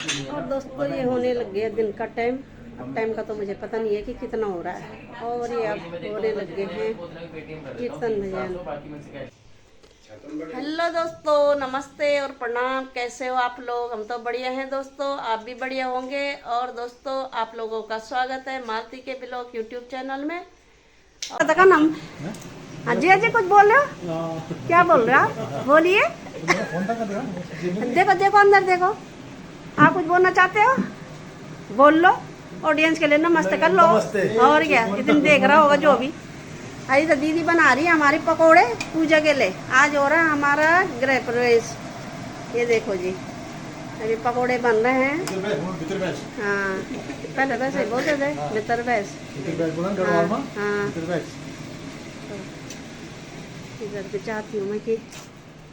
और दोस्तों ये होने लग गया दिन का टाइम। अब टाइम का तो मुझे पता नहीं है कि कितना हो रहा है। और ये अब होने लग गए हैं कीर्तन भजन। हेलो दोस्तों, नमस्ते और प्रणाम। कैसे हो आप लोग? हम तो बढ़िया हैं दोस्तों, आप भी बढ़िया होंगे। और दोस्तों आप लोगों का स्वागत है मालती के ब्लॉग यूट्यूब चैनल में। और का नाम अजय अजय कुछ बोल रहे हो? क्या बोल रहे हो आप? बोलिए। देखो देखो अंदर देखो, आप कुछ बोलना चाहते हो? बोल लो, ऑडियंस के लिए नमस्ते कर लो। और क्या, इतनी देख रहा होगा जो भी। अरे तो दीदी बना रही है हमारी पकोड़े पूजा के लिए। आज हो रहा है हमारा गृह प्रवेश। ये देखो जी, अभी पकोड़े बन रहे हैं। हाँ, पहले वैसे ही बोलते थे मित्र बैस। हाँ, इधर भी चाहती हूँ मैं कि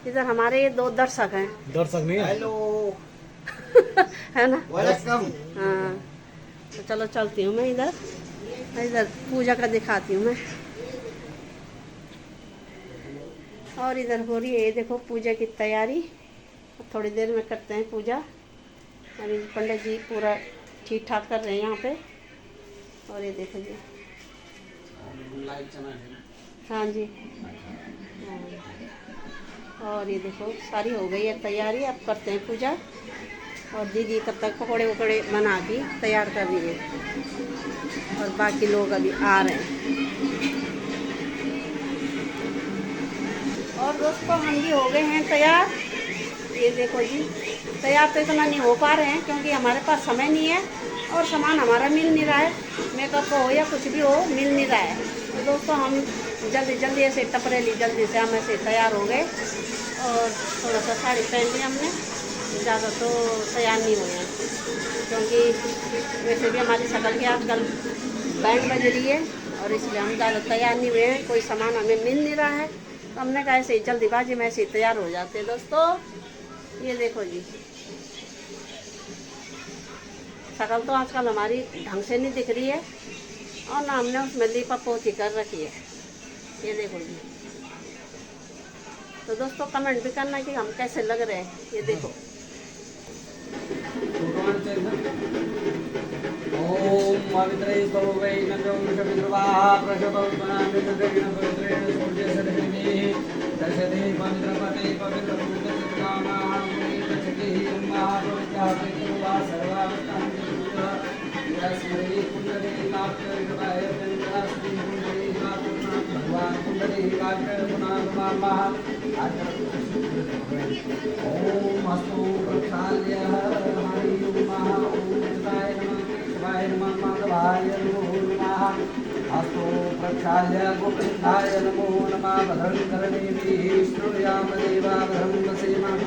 इधर हमारे ये दो दर्शक हैं। दर्शक नहीं है? हेलो है ना? वेलकम। हाँ, तो चलो चलती हूँ मैं इधर। इधर पूजा का दिखाती हूँ मैं। और इधर हो रही है, ये देखो पूजा की तैयारी। थोड़ी देर में करते हैं पूजा। अभी पंडित जी पूरा ठीक ठाक कर रहे हैं यहाँ पे। और ये देखो जी, हाँ जी, हाँ। और ये देखो सारी हो गई है तैयारी, अब करते हैं पूजा। और दीदी तब तक पकौड़े वकौड़े बना के तैयार कर रही है। और बाकी लोग अभी आ रहे हैं। और दोस्तों हम भी हो गए हैं तैयार। ये देखो जी, तैयार तो इतना नहीं हो पा रहे हैं क्योंकि हमारे पास समय नहीं है और सामान हमारा मिल नहीं रहा है। मेकअप हो या कुछ भी हो, मिल नहीं रहा है। तो दोस्तों हम जल्दी जल्दी ऐसे टपरेली जल्दी से हम ऐसे तैयार हो गए। और थोड़ा सा साड़ी पहन ली हमने, ज़्यादा तो तैयार नहीं हुए हैं क्योंकि वैसे भी हमारी शकल की आजकल बैंड बज रही है। और इसलिए हम ज़्यादा तैयार नहीं हुए हैं, कोई सामान हमें मिल नहीं रहा है। तो हमने कहा ऐसे ही जल्दीबाजी में ऐसे ही तैयार हो जाते हैं दोस्तों। ये देखो जी, शकल तो आजकल हमारी ढंग से नहीं दिख रही है और ना हमने उसमें लीपा पोती कर रखी है। ये देखो जी। तो दोस्तों कमेंट भी करना कि हम कैसे लग रहे हैं। ये देखो, ओम पवित्रै स्वरूपै नमो विश्वमित्रवाः प्रशभवनामिन्द्रेण पवित्रेण सूर्यसरहिणी दशते पवित्रपते पवित्रभूतसिद्धानां मुनिपचतिः महापवित्रः पितृवा सर्वावस्थान्तिः यस्मै पुण्डरीकाक्षरकृताय चन्द्रास्ति पुण्डरीकाक्षरः भगवान् पुण्डरीकाक्षरगुणागुणामः ओम अस्तु प्रक्षाल्य हरि नमः ओम शिवाय नमः माधवाय नमो नमः अस्तु प्रक्षाल्य गोविन्दाय नमो नमः भद्रकरणीभिः श्रूयाम देवा भद्रं वसेमाः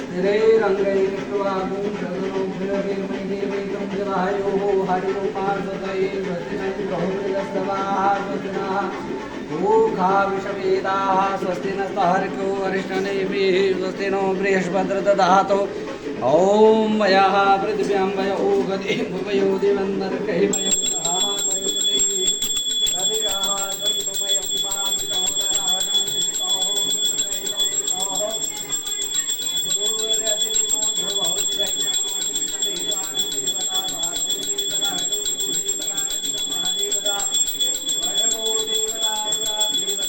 स्थिरैरङ्गैर्कृत्वा गुंशगुरुभिर्मैदेवैतं जवायोः हरियोपासतये स्वस्तिनं बहुमृगस्रवाः स्वस्तिनः ऊर्ध्वाविषवेदाः स्वस्ति नस्तहर्क्यो अरिष्टनेमिः स्वस्ति नो बृहस्पतिर्दधातु दधातु ॐ वयः पृथिव्यां वय ऊगदे भुवयो दिवन्दर्कैः वयं सहाः वयोपदेः रदिराः सन्तुमयं मापितोदरः नमसितोः कृतदैवमितोः सूर्यदिवो ध्रुवौ दिवैनमसितदेवानुदेवता भागवदेवता देवता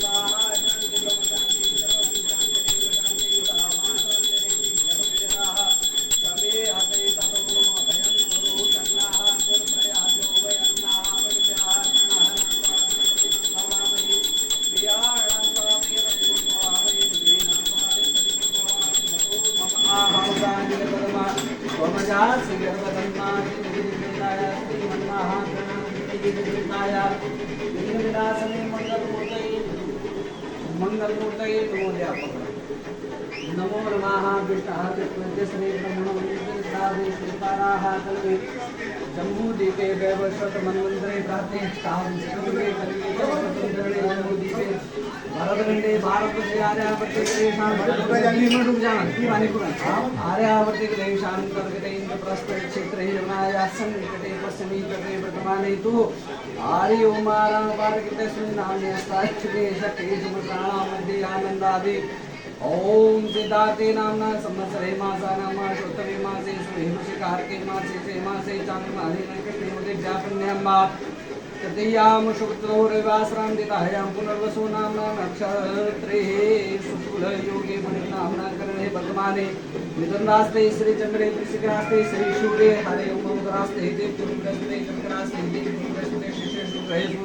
महादेवता मंगलमूर्तये नमो नमो नमः विष्णु श्री ब्रह्मणो श्री जम्बूदीपे वैवस्वत मन्वन्तरे प्रातिष्ठां स्तुते कलियुगे जम्बूदीपे भरतखण्डे भारतस्य आर्यावर्ते देशां रुक जाना आर्यावर्ते देशां कर्कटे इन्द्रप्रस्थक्षेत्रे यमुनायाः निकटे पश्चिमे तटे वर्तमाने तु आर्योमारापारकृतस्मिन् नाम्ने स्थाच्छते शक्ते सुमत्राणां मध्ये आनन्दादि ओम सिद्धार्थे नामना संवत्सरे मासानां मासोत्तरे मासे सुहेमशिकारके मासे मासे चांद्रमासे नक्षत्रे व्यापन्याम्बा तृतीयां शुक्लौरवासरां दितायां पुनर्वसु नाम्ना नक्षत्रे शुक्लयोगे मणिनाम्ना करणे वर्तमाने मिथुनास्ते श्रीचन्द्रे वृश्चिकास्ते श्रीसूर्ये हरे मकरास्ते देवपुरुषस्ते चन्द्रास्ते देवपुरुषस्ते शिशुग्रहेषु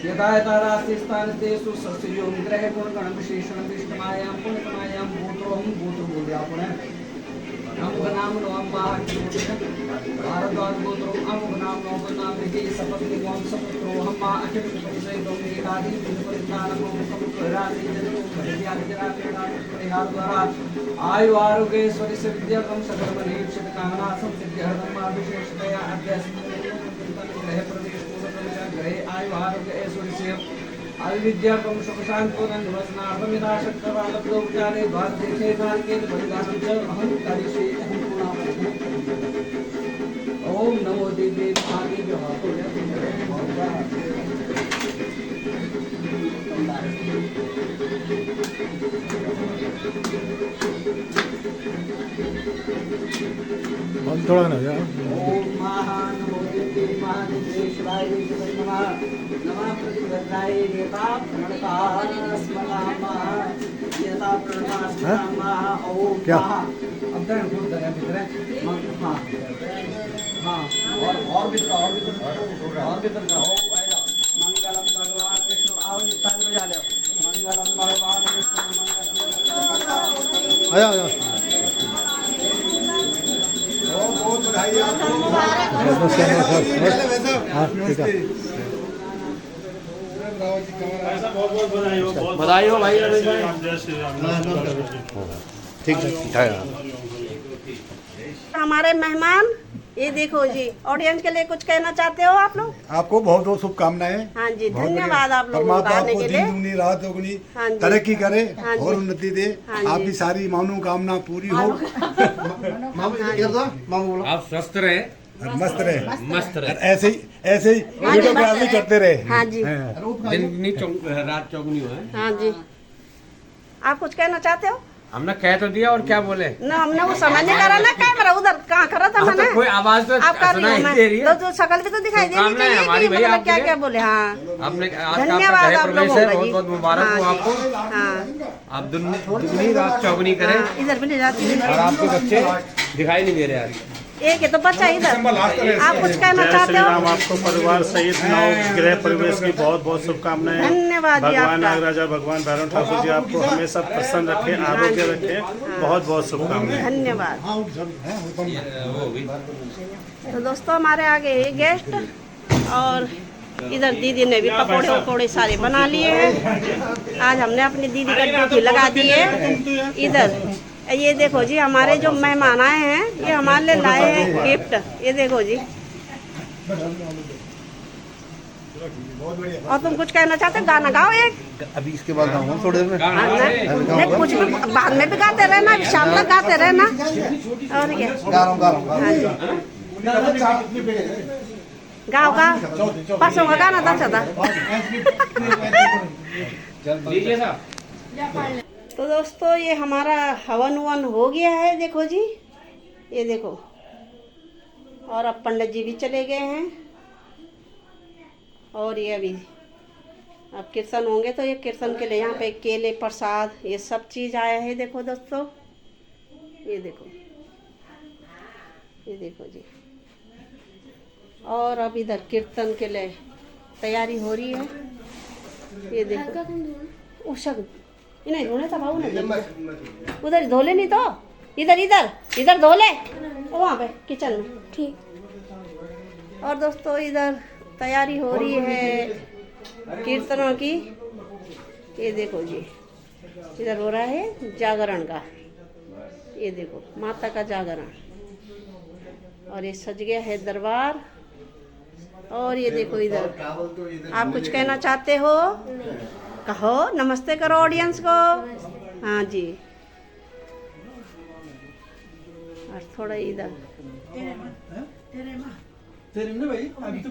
यथा यथा रास्ते स्थानतेषु सस्यों ग्रह गुणगण विशेषण विष्टमायां पुण्यतमायां भूतोऽहं भूतो बोध्यापुनः अमुकनाम नवम्बा भारद्वाज गोत्रो अमुकनाम नवनाम विजय सपत्निकों सपुत्रोऽहं मा अखिल परिसैतो एकादि परिज्ञानमो समुद्रादि जनो परिहार द्वारा आयु आरोग्य ऐश्वर्य विद्याकम सकल मनीक्षित कामना संसिद्ध्यर्थम विशेषतया अध्यात्म ग्रह प्रदेश ग्रहे आयु आरोग्य ऐश्वर्य अविद्याकम सुख शांतिपूर्ण निवसनार्थम यदा शक्तवादोपचारे द्वादशे कालके परिधानं च अहं करिष्ये अहं पूर्णामि ओम नमो देवी महादेव्यै हम थोड़ा ना यार ओम महानमो देवी महादेवेश्वराय नमः नमः प्रतिभद्राय यथा प्रणतास्मलामा यथा प्रणतास्मलामा ओम क्या? अब तक बोल रहे हैं भीतर हां हां और भीतर ओम आया मंगलम भगवान विष्णु आओ ये ताल बजा लो मंगलम भगवान विष्णु मंगलम आया आया बहुत बधाई आपको। हाँ ठीक है बधाई हो भाई रमेश भाई। ठीक है हमारे मेहमान ये देखो जी, ऑडियंस के लिए कुछ कहना चाहते हो आप लोग? आपको बहुत बहुत शुभकामनाएं। हाँ जी, बहुत धन्यवाद बढ़िया। आप लोगों परमात्मा का आने आपको के दिन लिए। दुगनी रात दुगनी हाँ जी। तरक्की करे हाँ जी। और उन्नति दे। हाँ जी। आपकी सारी मनोकामना पूरी हो। आप स्वस्थ रहे, मस्त रहे मस्त रहे, ऐसे ही वीडियोग्राफी करते रहे। हाँ जी। दिन रात चौगुनी हो है। हाँ जी, आप कुछ कहना चाहते हो? हमने कह तो दिया और क्या बोले। ना हमने वो समझ नहीं करा ना, कैमरा उधर कहाँ करा था मैंने। तो कोई आवाज तो आप कर रही सुनाई हो दे रही है। तो शक्ल भी तो दिखाई दे रही शुभकामनाएं है हमारी कि भैया मतलब क्या आपके क्या बोले। हाँ आपने आज का धन्यवाद आपका आप गृह लोगों प्रवेश है, का बहुत जी। बहुत मुबारक हो हाँ आपको। जी। हाँ आप दुगनी रात चौगुनी करें हाँ, इधर भी ले जाती है। और आपके बच्चे दिखाई नहीं दे रहे आज। एक है तो बच्चा इधर। आप कुछ कहना जय चाहते श्री राम। हो? आपको परिवार सहित नव गृह प्रवेश की बहुत बहुत शुभकामनाएं। धन्यवाद जी भगवान आपका। नागराजा भगवान भैरव ठाकुर जी आपको हमेशा प्रसन्न रखे, आरोग्य रखे। बहुत बहुत शुभकामनाएं। धन्यवाद। तो दोस्तों हमारे आगे ये गेस्ट और इधर दीदी ने भी पकौड़े वकौड़े सारे बना लिए हैं। आज हमने अपनी दीदी का ड्यूटी लगा दी है। इधर ये देखो जी, हमारे जो मेहमान आए हैं ये हमारे लिए लाए हैं गिफ्ट। ये देखो जी। और तुम कुछ कहना चाहते हो? गाना गाओ एक। अभी इसके बाद गाऊंगा थोड़ी देर में। नहीं कुछ भी बाद में भी गाते रहना, शाम तक गाते रहना। और क्या गा रहा हूँ हाँ जी। गाओ गाओ, परसों का गाना था अच्छा था। तो दोस्तों ये हमारा हवन वन हो गया है, देखो जी, ये देखो। और अब पंडित जी भी चले गए हैं और ये अभी अब कीर्तन होंगे तो ये कीर्तन के लिए यहाँ पे केले प्रसाद ये सब चीज़ आया है। देखो दोस्तों, ये देखो, ये देखो जी। और अब इधर कीर्तन के लिए तैयारी हो रही है। ये देखो उषक नहीं धोने था भाऊ ने, उधर धोले नहीं तो इधर इधर इधर धोले वहाँ पे किचन में। ठीक। और दोस्तों इधर तैयारी हो रही है कीर्तनों की। ये देखो जी, इधर हो रहा है जागरण का। ये देखो माता का जागरण। और ये सज गया है दरबार। और ये देखो इधर, आप कुछ कहना चाहते हो? कहो, नमस्ते करो ऑडियंस को। हाँ जी। और थोड़ा इधर तेरे में भाई अभी तो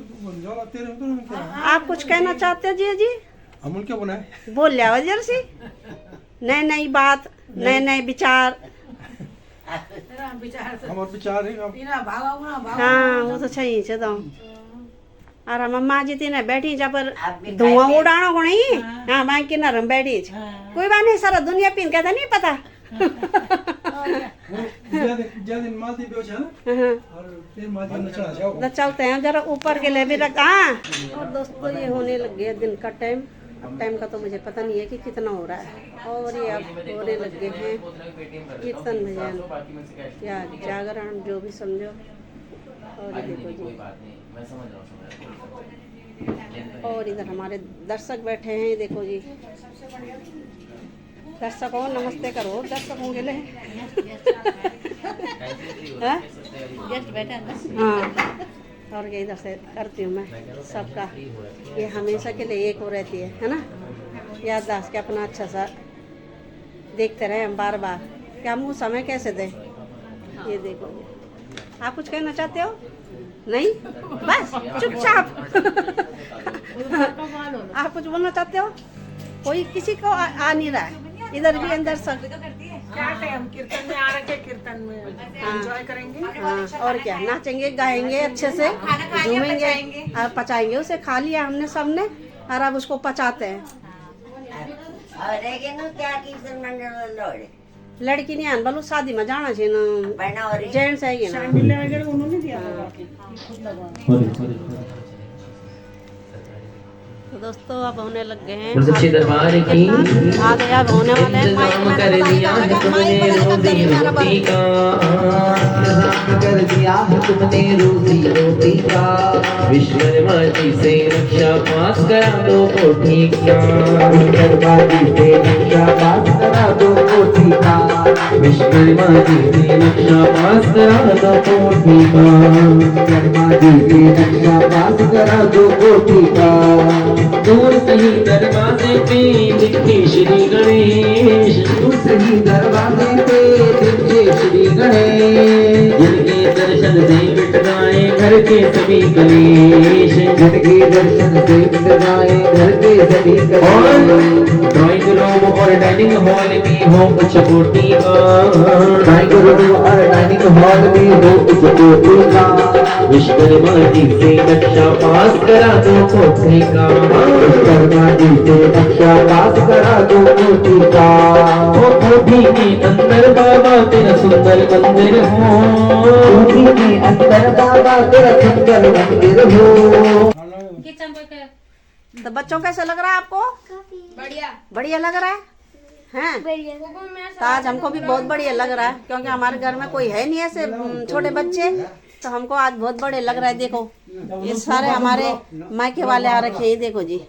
तेरे में तो आप कुछ कहना चाहते हो? जी जी अमूल क्या बनाए? बोल लिया वजर सी, नए नई बात, नए नए विचार। हमारे विचार है हाँ वो तो सही है। तो और मम्मा जी तीन बैठी जहाँ पर धुआं उड़ाना को नहीं। हाँ मैं किनारे में बैठी। कोई बात नहीं, सारा दुनिया पीन कहता नहीं पता। दिन मालती बेच है ना, और फिर मालती नचना जाओ। तो चलते हैं जरा ऊपर के लिए भी रख। हाँ और दोस्तों ये होने लग गया दिन का टाइम। अब टाइम का तो मुझे पता नहीं है कि कितना हो रहा है। और ये अब होने लग गए हैं कीर्तन भजन या जागरण, जो भी समझो। और ये देखो जी, और इधर हमारे दर्शक बैठे हैं। देखो जी, दर्शकों नमस्ते करो दर्शकों के लिए। हाँ और ये इधर से करती हूँ मैं सबका। ये हमेशा के लिए एक हो रहती है ना, याददाश्त के अपना अच्छा सा देखते रहे हम बार बार, क्या मुँह समय कैसे दें। ये देखो, आप कुछ कहना चाहते हो? नहीं, बस चुपचाप। आप कुछ बोलना चाहते हो? कोई किसी को आ नहीं रहा है। इधर भी अंदर सब क्या टाइम कीर्तन में आ रखे, कीर्तन में एंजॉय करेंगे। हाँ और क्या, नाचेंगे गाएंगे अच्छे से, झूमेंगे और पचाएंगे। उसे खा लिया हमने सबने और अब उसको पचाते हैं। लड़की नहीं आन बोलो, शादी में जाना चाहिए ना, जेंट्स है ना। उन्होंने दिया तो दोस्तों अब होने लग गए हैं सच्चे दरबार की आ गया, अब होने वाले हैं। इंतजाम कर दिया है तुमने रोजी रोटी का, इंतजाम कर दिया है तुमने रोजी रोटी का। विश्वकर्मा जी से रक्षा पास करा दो कोठी का, विश्वकर्मा जी से रक्षा पास करा दो कोठी का, विश्वकर्मा जी से रक्षा पास करा दो कोठी का, विश्वकर्मा जी से रक्षा पास करा दो कोठी का। दूर सही दरवाजे पे दिखे श्री गणेश, दूर सही दरवाजे पे दिखे श्री गणेश। जिनके दर्शन से मिट जाए घर के सभी कलेश, जिनके दर्शन से मिट जाए घर के सभी कलेश। ड्राइंग रूम और डाइनिंग हॉल में हो कुछ कोटी का, ड्राइंग रूम और डाइनिंग हॉल में हो कुछ कोटी का। विश्वकर्मा जी से रक्षा पास करा दो कोठी का, विश्वकर्मा जी से रक्षा पास करा दो कोठी का। वो कोठी के अंदर बाबा तेरा सुंदर मंदिर हो, कोठी के अंदर बाबा तेरा सुंदर मंदिर हो। तो बच्चों कैसा लग रहा है आपको? बढ़िया बढ़िया लग रहा है हैं? तो आज हमको भी बहुत बढ़िया लग रहा है, क्योंकि हमारे घर में कोई है नहीं ऐसे छोटे बच्चे, तो हमको आज बहुत बड़े लग रहा है। देखो ये सारे हमारे मायके वाले आ रखे हैं। देखो जी,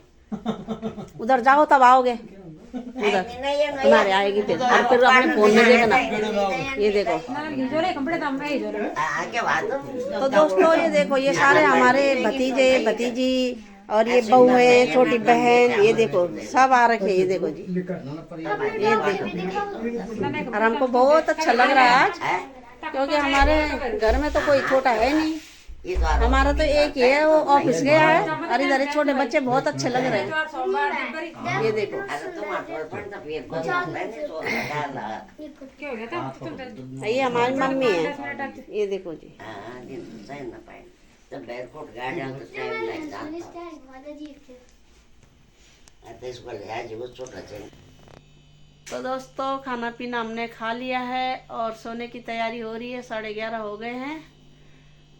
उधर जाओ तब आओगे, उधर तुम्हारे आएगी फिर, और फिर अपने फोन में देखना। ये देखो तो दोस्तों, ये देखो ये सारे हमारे भतीजे भतीजी और ये बहू है, छोटी बहन, ये देखो सब आ रखे। ये देखो जी, ये देखो, और हमको बहुत अच्छा लग रहा है आज, क्योंकि हमारे घर में तो कोई छोटा है नहीं। हमारा तो एक ही है, वो ऑफिस गया है, और इधर छोटे बच्चे बहुत अच्छे लग रहे हैं। ये देखो, ये हमारी मम्मी है। ये देखो जी, तो दोस्तों खाना पीना हमने खा लिया है और सोने की तैयारी हो रही है। 11:30 हो गए हैं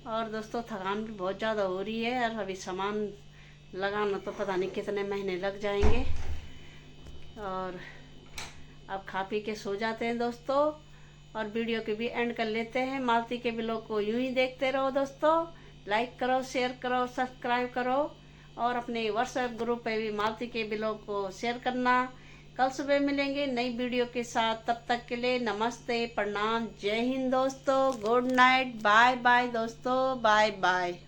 और दोस्तों थकान भी बहुत ज़्यादा हो रही है, और अभी सामान लगाना तो पता नहीं कितने महीने लग जाएंगे। और अब खा पी के सो जाते हैं दोस्तों, और वीडियो के भी एंड कर लेते हैं। मालती के ब्लॉग को यूं ही देखते रहो दोस्तों, लाइक करो, शेयर करो, सब्सक्राइब करो, और अपने व्हाट्सएप ग्रुप पे भी मालती के ब्लॉग को शेयर करना। कल सुबह मिलेंगे नई वीडियो के साथ। तब तक के लिए नमस्ते, प्रणाम, जय हिंद दोस्तों, गुड नाइट, बाय बाय दोस्तों, बाय बाय।